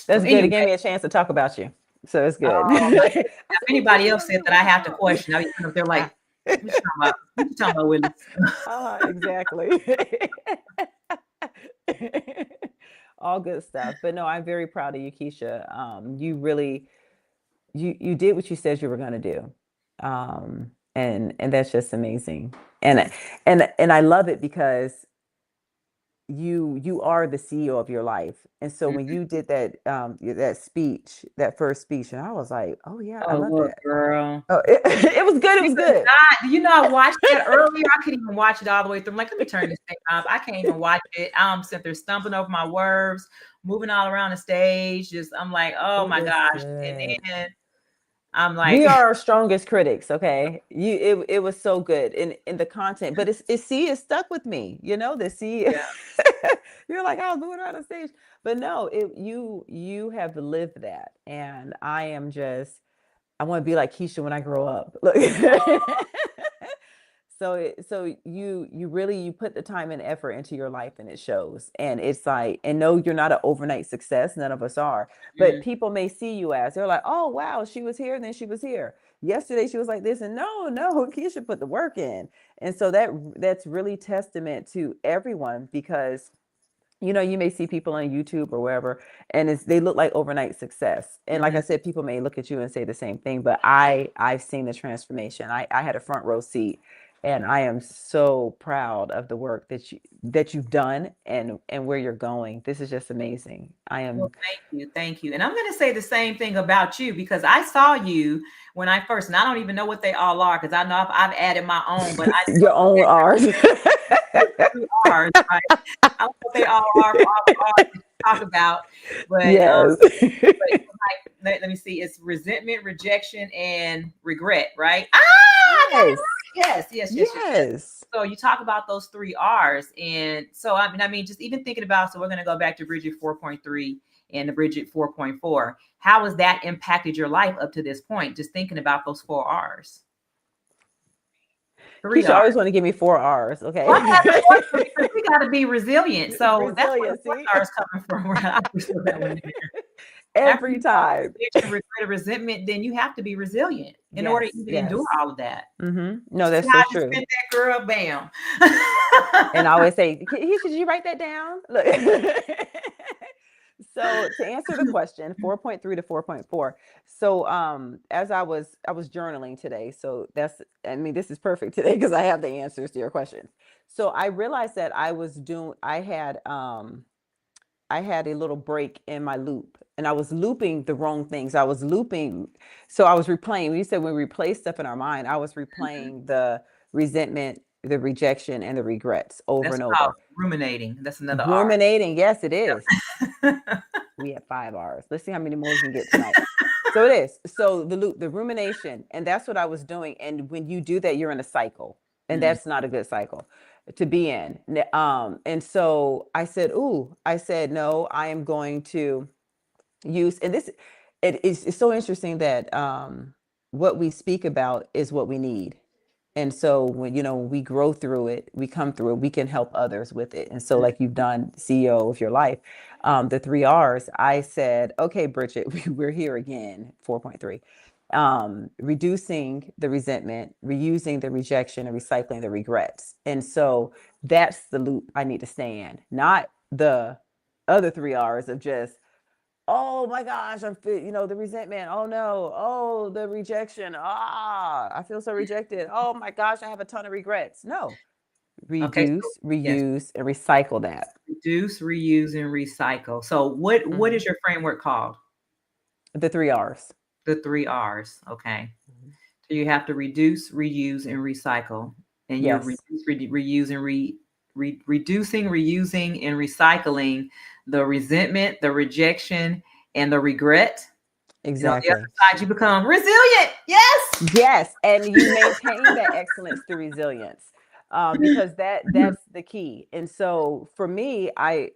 S3: That's good. It gave me a chance to talk about you. So it's good.
S1: If anybody else said that I have to question, I mean, they're like, what you talking about, Willie?
S3: Exactly. All good stuff. But no, I'm very proud of you, Keisha. You really, you did what you said you were going to do. And that's just amazing. And I love it because you are the CEO of your life. And so when you did that speech, that first speech, and I was like, oh yeah, I
S1: Oh,
S3: love
S1: look,
S3: that.
S1: girl.
S3: Oh, it was good. It was good.
S1: I watched that earlier. I couldn't even watch it all the way through. I'm like, let me turn this thing off. I can't even watch it. I'm sitting there stumbling over my words, moving all around the stage. I'm like, oh
S3: It
S1: my
S3: was
S1: gosh. And
S3: good.
S1: then I'm like,
S3: We are our strongest critics, okay? It was so good in the content, but it stuck with me, the C.
S1: yeah.
S3: You're like, I was moving around the stage, but no, you have lived that, and I want to be like Keisha when I grow up. Look. So you really you put the time and effort into your life, and it shows. And it's like, and no, you're not an overnight success. None of us are. But people may see you as, they're like, oh wow, she was here, and then she was here. Yesterday she was like this, and no, Keisha put the work in. And so that's really testament to everyone, because you may see people on YouTube or wherever, and they look like overnight success. And like I said, people may look at you and say the same thing, but I've seen the transformation. I had a front row seat, and I am so proud of the work that you've done, and where you're going. This is just amazing.
S1: Well, thank you. And I'm going to say the same thing about you, because I saw you when I first, and I don't even know what they all are, because I know I've added my own, but I
S3: your own art.
S1: ours, right? I don't know what they all are to talk about, but
S3: Yes.
S1: let me see. It's resentment, rejection, and regret, right?
S3: Yes.
S1: Yes. So you talk about those 3 R's, and so I mean, just even thinking about. So we're going to go back to Bridgette 4.3 and the Bridgette 4.4. How has that impacted your life up to this point? Just thinking about those 4 R's.
S3: Keisha always want to give me 4 R's. Okay.
S1: Well, we got to be resilient. So that's where the 4 R's coming from. I put that one in there.
S3: Every time.
S1: Regret or resentment, then you have to be resilient in order to even endure all of that.
S3: No, that's so true.
S1: That girl, bam.
S3: And I always say, Keisha, did you write that down? Look. So to answer the question, 4.3 to 4.4. So as I was journaling today, so this is perfect today because I have the answers to your question. So I realized that I had a little break in my loop, and I was looping the wrong things. So I was replaying. When you said when we replay stuff in our mind, I was replaying the resentment, the rejection, and the regrets over and over.
S1: Ruminating. That's another
S3: ruminating. Yes, it is. We have 5 R's. Let's see how many more we can get tonight. So it is. So the loop, the rumination, and that's what I was doing. And when you do that, you're in a cycle, and that's not a good cycle to be in. And so I said, no, I am going to use, and it's so interesting that what we speak about is what we need. And so when we grow through it, we come through it, we can help others with it. And so like you've done CEO of your life, the 3 R's, I said, okay, Bridgette, we're here again, 4.3. Reducing the resentment, reusing the rejection, and recycling the regrets. And so that's the loop I need to stay in, not the other 3 R's of just, oh my gosh, the resentment. Oh no. Oh, the rejection. I feel so rejected. Oh my gosh, I have a ton of regrets. No, reduce, reuse, and recycle that.
S1: Reduce, reuse, and recycle. So what is your framework called?
S3: The 3 R's.
S1: The 3 R's. Okay. So you have to reduce, reuse, and recycle. And you're reducing, reusing, and recycling the resentment, the rejection, and the regret.
S3: Exactly.
S1: On the other side, you become resilient.
S3: Yes. And you maintain that excellence through resilience, because that's the key. And so for me, I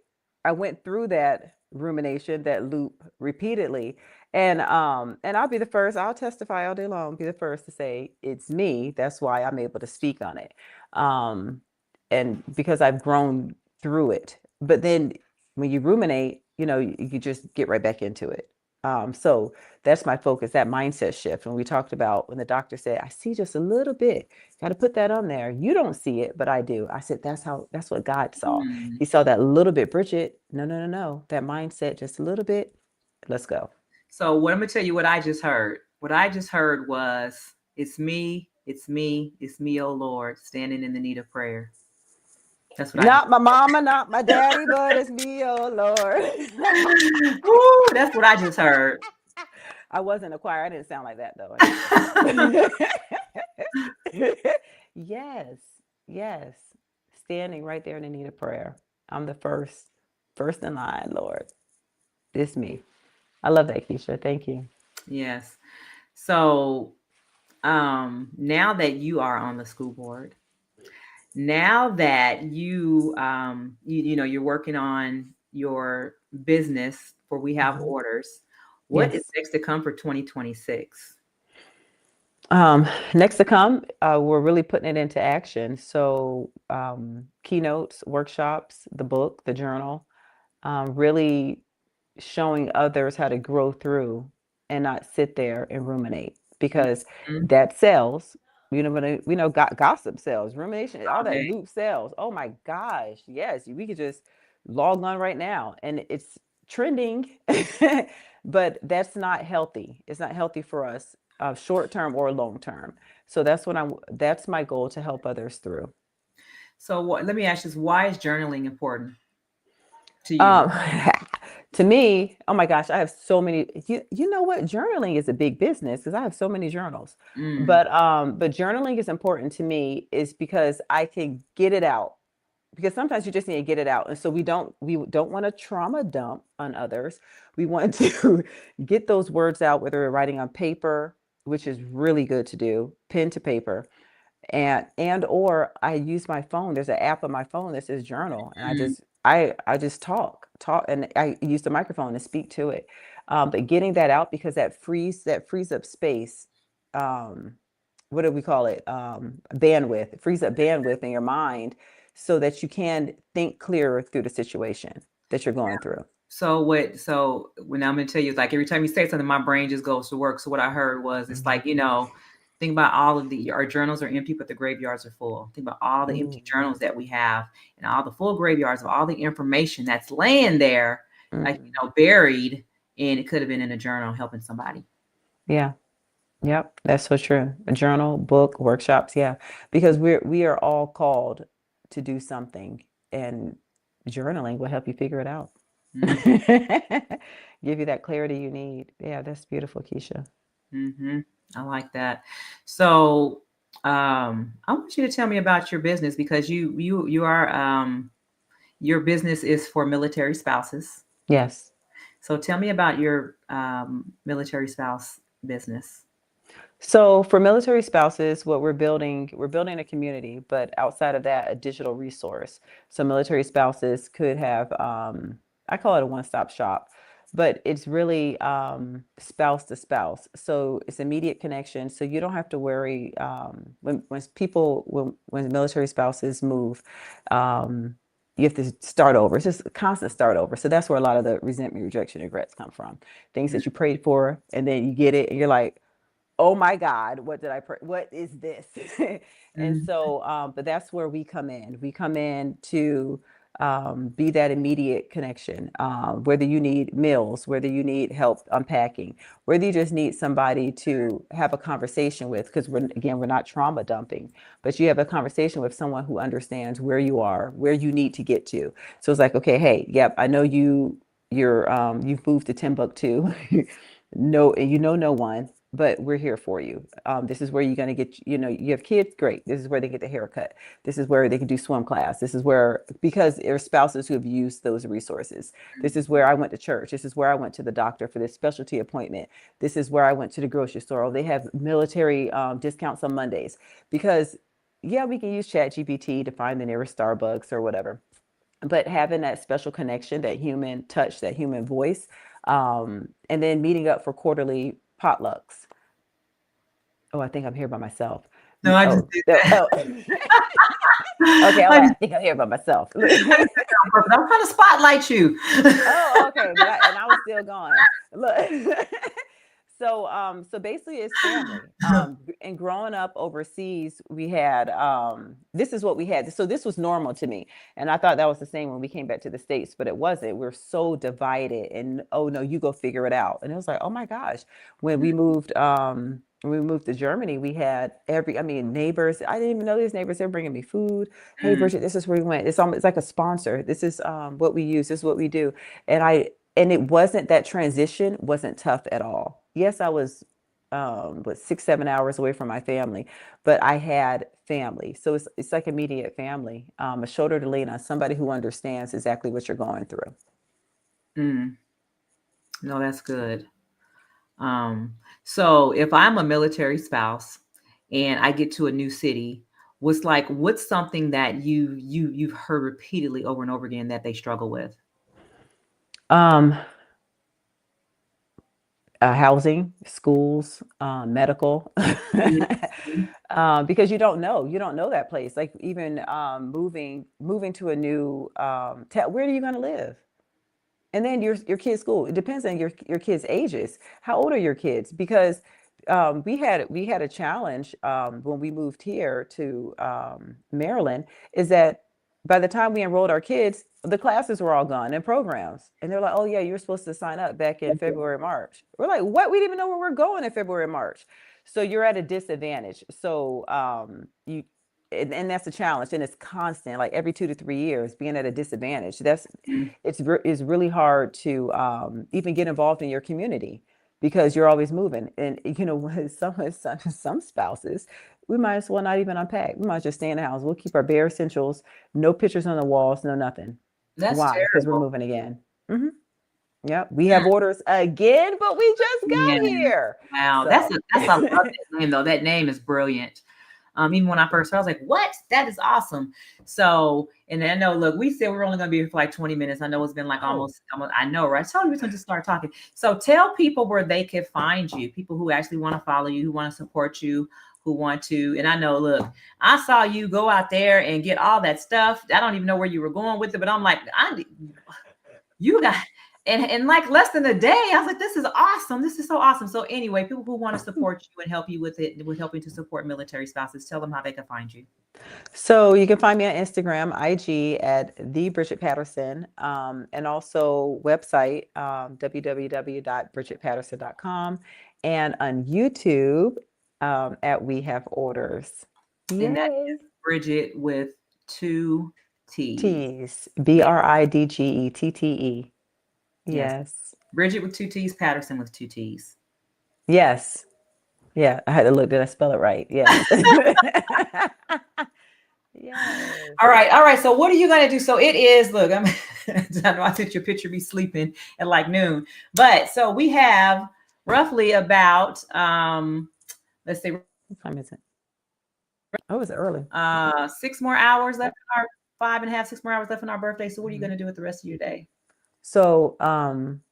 S3: went through that rumination, that loop repeatedly. And I'll be the first, I'll testify all day long, be the first to say it's me. That's why I'm able to speak on it. And because I've grown through it. But then when you ruminate, you just get right back into it. So that's my focus, that mindset shift. When we talked about, when the doctor said, I see just a little bit, got to put that on there. You don't see it, but I do. I said, that's what God saw. He saw that little bit. Bridgette, no. That mindset, just a little bit. Let's go.
S1: So what I'm going to tell you what I just heard. What I just heard was, it's me, It's me, oh Lord, standing in the need of prayer. That's what I
S3: Not my mama, not my daddy, but it's me, oh Lord.
S1: Ooh, that's what I just heard.
S3: I was in a choir. I didn't sound like that though. I didn't. Yes, yes. Standing right there in the need of prayer. I'm the first in line, Lord. This me. I love that, Keisha. Thank you.
S1: Yes. So now that you are on the school board, now that you know you're working on your business for We Have
S3: Mhm.
S1: Orders, what is
S3: Yes.
S1: next to come for 2026?
S3: Next to come, we're really putting it into action. So, keynotes, workshops, the book, the journal, really showing others how to grow through and not sit there and ruminate because
S1: Mhm.
S3: that sells. We know gossip sells, rumination, all that
S1: Okay.
S3: loop sells. Oh my gosh, yes, we could just log on right now and it's trending, but that's not healthy. It's not healthy for us, short term or long term. So that's my goal to help others through.
S1: So let me ask you this: why is journaling important to you?
S3: Um, to me, oh my gosh, I have so many. You know what? Journaling is a big business because I have so many journals.
S1: Mm,
S3: But journaling is important to me is because I can get it out. Because sometimes you just need to get it out, and so we don't want to trauma dump on others. We want to get those words out, whether we're writing on paper, which is really good to do, pen to paper, and or I use my phone. There's an app on my phone that says journal, and
S1: mm,
S3: I just talk, and I use the microphone to speak to it. But getting that out because that frees up space. Um, what do we call it? Bandwidth. It frees up bandwidth in your mind so that you can think clearer through the situation that you're going through.
S1: So what? So when I'm gonna tell you, it's like every time you say something, my brain just goes to work. So what I heard was, it's
S3: Mhm.
S1: like think about all of our journals are empty, but the graveyards are full. Think about all the empty journals
S3: Mm,
S1: that we have, and all the full graveyards of all the information that's laying there, like
S3: mm.
S1: buried, and it could have been in a journal helping somebody.
S3: Yeah. Yep, that's so true. A journal, book, workshops, yeah. Because we are all called to do something and journaling will help you figure it out.
S1: Mm,
S3: Give you that clarity you need. Yeah, that's beautiful, Keisha.
S1: hmm I like that. So I want you to tell me about your business because you are your business is for military spouses.
S3: Yes.
S1: So tell me about your military spouse business.
S3: So for military spouses, what we're building a community, but outside of that, a digital resource. So military spouses could have, I call it a one-stop shop, but it's really spouse to spouse. So it's immediate connection. So you don't have to worry when military spouses move. Um, you have to start over. It's just a constant start over. So that's where a lot of the resentment, rejection, regrets come from. Things that you prayed for, and then you get it, and you're like, oh my God, what did I pray? What is this? And
S1: Mm.
S3: so, but that's where we come in. We come in to be that immediate connection, whether you need meals, whether you need help unpacking, whether you just need somebody to have a conversation with, because we're not trauma dumping, but you have a conversation with someone who understands where you are, where you need to get to. So it's like, okay, hey, yep, I know you've moved to Timbuktu. No, you know no one, but we're here for you. This is where you're going to get, you have kids, great. This is where they get the haircut. This is where they can do swim class. This is where, because there are spouses who have used those resources. This is where I went to church. This is where I went to the doctor for this specialty appointment. This is where I went to the grocery store. Oh, they have military discounts on Mondays. Because, yeah, we can use Chat GPT to find the nearest Starbucks or whatever, but having that special connection, that human touch, that human voice, and then meeting up for quarterly potlucks. Oh, I think I'm here by myself.
S1: No, I just
S3: Oh,
S1: did
S3: no,
S1: that.
S3: oh. Okay, I'm
S1: I
S3: like, I
S1: just
S3: think I'm here by myself.
S1: I did that on purpose. I'm trying to spotlight you.
S3: Oh, okay, but I was still gone. Look. So basically it's family. And growing up overseas, we had this is what we had. So this was normal to me. And I thought that was the same when we came back to the States, but it wasn't. We're so divided and oh no, you go figure it out. And it was like, oh my gosh, when we moved when we moved to Germany, we had neighbors. I didn't even know these neighbors. They're bringing me food. Hey,
S1: Mm,
S3: Bridget, this is where we went. It's like a sponsor. This is what we use. This is what we do. And it wasn't, that transition wasn't tough at all. Yes, I was, 6, 7 hours away from my family, but I had family. So it's like immediate family, a shoulder to lean on, somebody who understands exactly what you're going through.
S1: mm. No, that's good. So if I'm a military spouse and I get to a new city, what's something that you've heard repeatedly over and over again that they struggle with?
S3: Um, Housing, schools, medical,
S1: Mhm.
S3: because you don't know that place. Like even moving to a new where are you going to live? And then your kids' school. It depends on your kids' ages. How old are your kids? Because we had a challenge when we moved here to Maryland. Is that by the time we enrolled our kids, the classes were all gone and programs, and they're like, "Oh yeah, you're supposed to sign up back in February, March." We're like, "What? We didn't even know where we're going in February, March." So you're at a disadvantage. So you and that's a challenge, and it's constant, like every 2 to 3 years being at a disadvantage. It's really hard to even get involved in your community because you're always moving. And with some spouses, we might as well not even unpack. We might just stay in the house. We'll keep our bare essentials, no pictures on the walls, no nothing.
S1: That's
S3: Why? Because we're
S1: terrible.
S3: moving again. hmm Yep, we have orders again, but we just
S1: Yeah.
S3: got here.
S1: Wow.
S3: So
S1: I love that name though. That name is brilliant. Even when I first heard, I was like, what? That is awesome. So, and then I know, look, we said we're only going to be here for like 20 minutes. I know it's been like
S3: oh,
S1: almost, I know, right? So we're going to start talking. So tell people where they can find you, people who actually want to follow you, who want to support you, who want to, and I know, look, I saw you go out there and get all that stuff. I don't even know where you were going with it, but I'm like, you got, and like less than a day, I was like, this is awesome. This is so awesome. So anyway, people who want to support you and help you with it, with helping to support military spouses, tell them how they can find you.
S3: so you can find me on Instagram, IG at the Bridgette Patterson, and also website www.bridgettepatterson.com, and on YouTube at We Have Orders.
S1: And that is
S3: Yay!
S1: Bridgette with two T's.
S3: T's,
S1: Yeah.
S3: Bridgette.
S1: Yes.
S3: Yes.
S1: Bridgette with two T's, Patterson with two T's.
S3: Yes. Yeah. I had to look. Did I spell it right? Yes. Yes.
S1: All right. All right. So what are you going to do? So it is, look, I know I sent your picture be sleeping at like noon, but so we have roughly about, let's say,
S3: What time is it? Oh, it's early.
S1: 6 more hours left in our 5.5, 6 more hours left in our birthday. So what are you going to do with the rest of your day?
S3: So,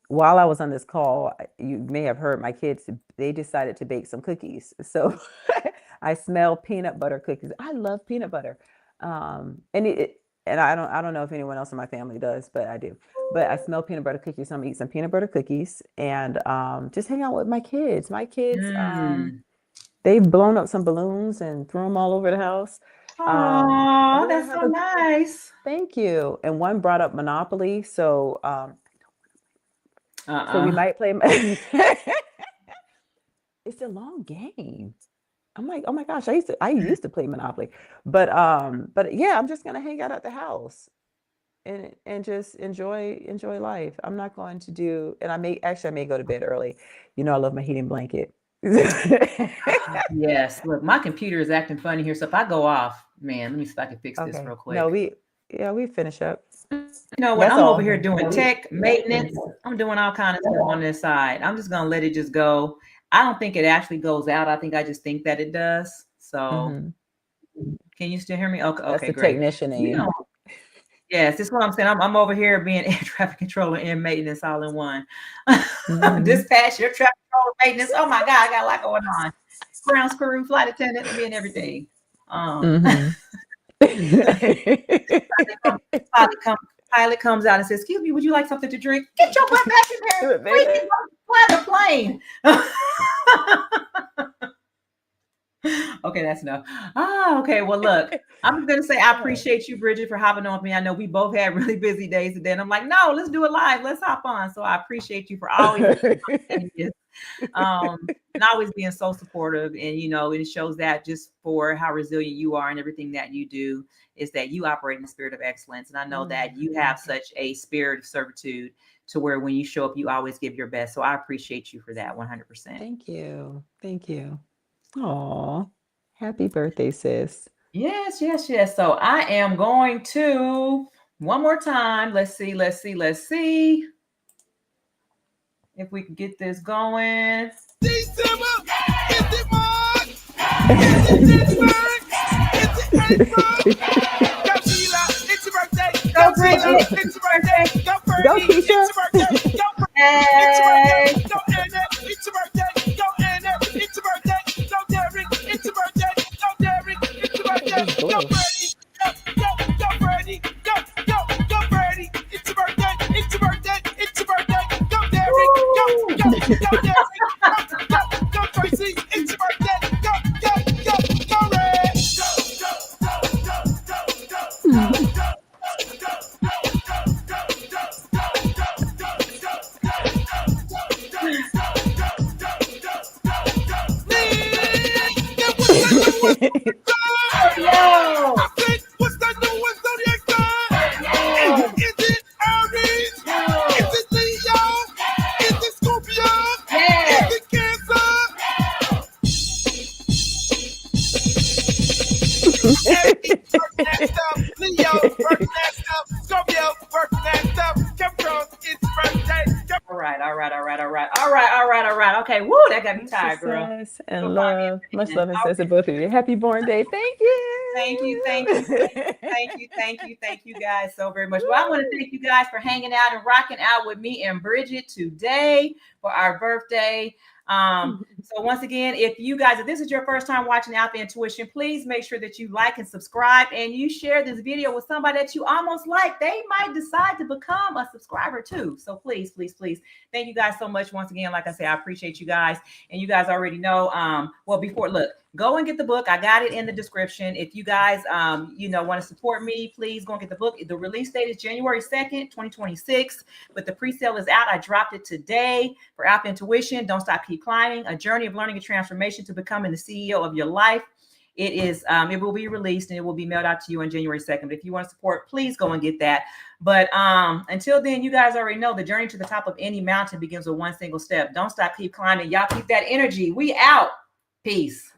S3: while I was on this call, you may have heard my kids, they decided to bake some cookies. So I smell peanut butter cookies. I love peanut butter. And I don't know if anyone else in my family does, but I do. But I smell peanut butter cookies. So I'm gonna eat some peanut butter cookies and just hang out with my kids. My kids,
S1: Mm.
S3: they've blown up some balloons and thrown them all over the house. And
S1: Oh,
S3: we're gonna
S1: that's
S3: have
S1: so
S3: a
S1: nice.
S3: thank you. And one brought up Monopoly, so so we
S1: Uh-uh.
S3: might play. It's a long game. I'm like, oh my gosh, I used to play Monopoly, but yeah, I'm just gonna hang out at the house and just enjoy life. I'm not going to do, and I may go to bed early. I love my heating blanket.
S1: Yes. Look, my computer is acting funny here. So if I go off, man, let me see if I can fix this
S3: Okay,
S1: real
S3: no,
S1: quick.
S3: we finish up.
S1: You know what?
S3: That's
S1: I'm over
S3: all.
S1: here doing tech maintenance. I'm doing all kinds of stuff on this side. I'm just gonna let it just go. I don't think it actually goes out. I think I just think that it does. So
S3: hmm
S1: can you still hear me? Okay,
S3: That's
S1: okay,
S3: the
S1: great.
S3: technician in
S1: You
S3: you.
S1: know, yes, this is what I'm saying. I'm over here being air traffic controller and maintenance all in one.
S3: hmm
S1: Dispatch, air traffic controller, maintenance. Oh my God, I got a lot going on. Ground crew, flight attendant, being everything.
S3: hmm
S1: Pilot, come, pilot comes out and says, "Excuse me, would you like something to drink? Get your butt back in there,
S3: Baby.
S1: freaking fly the plane." Okay, that's enough. Okay. Well, look, I'm going to say I appreciate you, Bridgette, for hopping on with me. I know we both had really busy days today, and I'm like, no, let's do it live. Let's hop on. So I appreciate you for always being and always being so supportive. And it shows that just for how resilient you are and everything that you do is that you operate in the spirit of excellence. And I know that you have such a spirit of servitude to where when you show up, you always give your best. So I appreciate you for that 100%.
S3: Thank you. Thank you. Aw, happy birthday, sis.
S1: Yes. So I am going to one more time. Let's see if we can get this going.
S2: December, is it March? Is it January? Is it April? Go Sheila, it's your birthday.
S1: Go Bridgette,
S2: It's your birthday. Go Fergie,
S3: Go Keisha.
S2: it's your birthday. Go
S1: Hey.
S2: It's your birthday. Go Anna, it's your birthday. Go Anna, it's your birthday. Go Derek, it's your birthday. Go Derek, it's your birthday. Go Freddie, go Freddie. Go Freddie, it's your birthday. It's your birthday. It's your birthday. Go Derek, go Derek. Go Tracy, it's your birthday. Go Red.
S1: Yo.
S2: I said, what's that new one zodiac sign? Is it Aries? Is it Leo? Is it Scorpio?
S1: Yeah.
S2: Is it Cancer? Aries, work that stuff. Leo, work that stuff. Scorpio, work that stuff. Capricorn, it's birthday.
S1: All right. Okay. Woo, that got me tired, girl.
S3: Success and
S1: Go find me a
S3: love. Much
S1: man.
S3: love and success to both of you. Happy born day. Thank you.
S1: Thank you guys so very much. Well, I want to thank you guys for hanging out and rocking out with me and Bridgette today for our birthday. So once again, if this is your first time watching Alpha Intuition, please make sure that you like and subscribe and you share this video with somebody that you almost like. They might decide to become a subscriber too. So please. Thank you guys so much. Once again, like I say, I appreciate you guys. And you guys already know, go and get the book. I got it in the description. If you guys, want to support me, please go and get the book. The release date is January 2nd, 2026, but the pre-sale is out. I dropped it today for Alpha Intuition. Don't Stop, Keep Climbing, a journey of learning and transformation to becoming the CEO of your life. It is, it will be released and it will be mailed out to you on January 2nd. But if you want to support, please go and get that. But until then, you guys already know the journey to the top of any mountain begins with one single step. Don't stop, keep climbing. Y'all keep that energy. We out. Peace.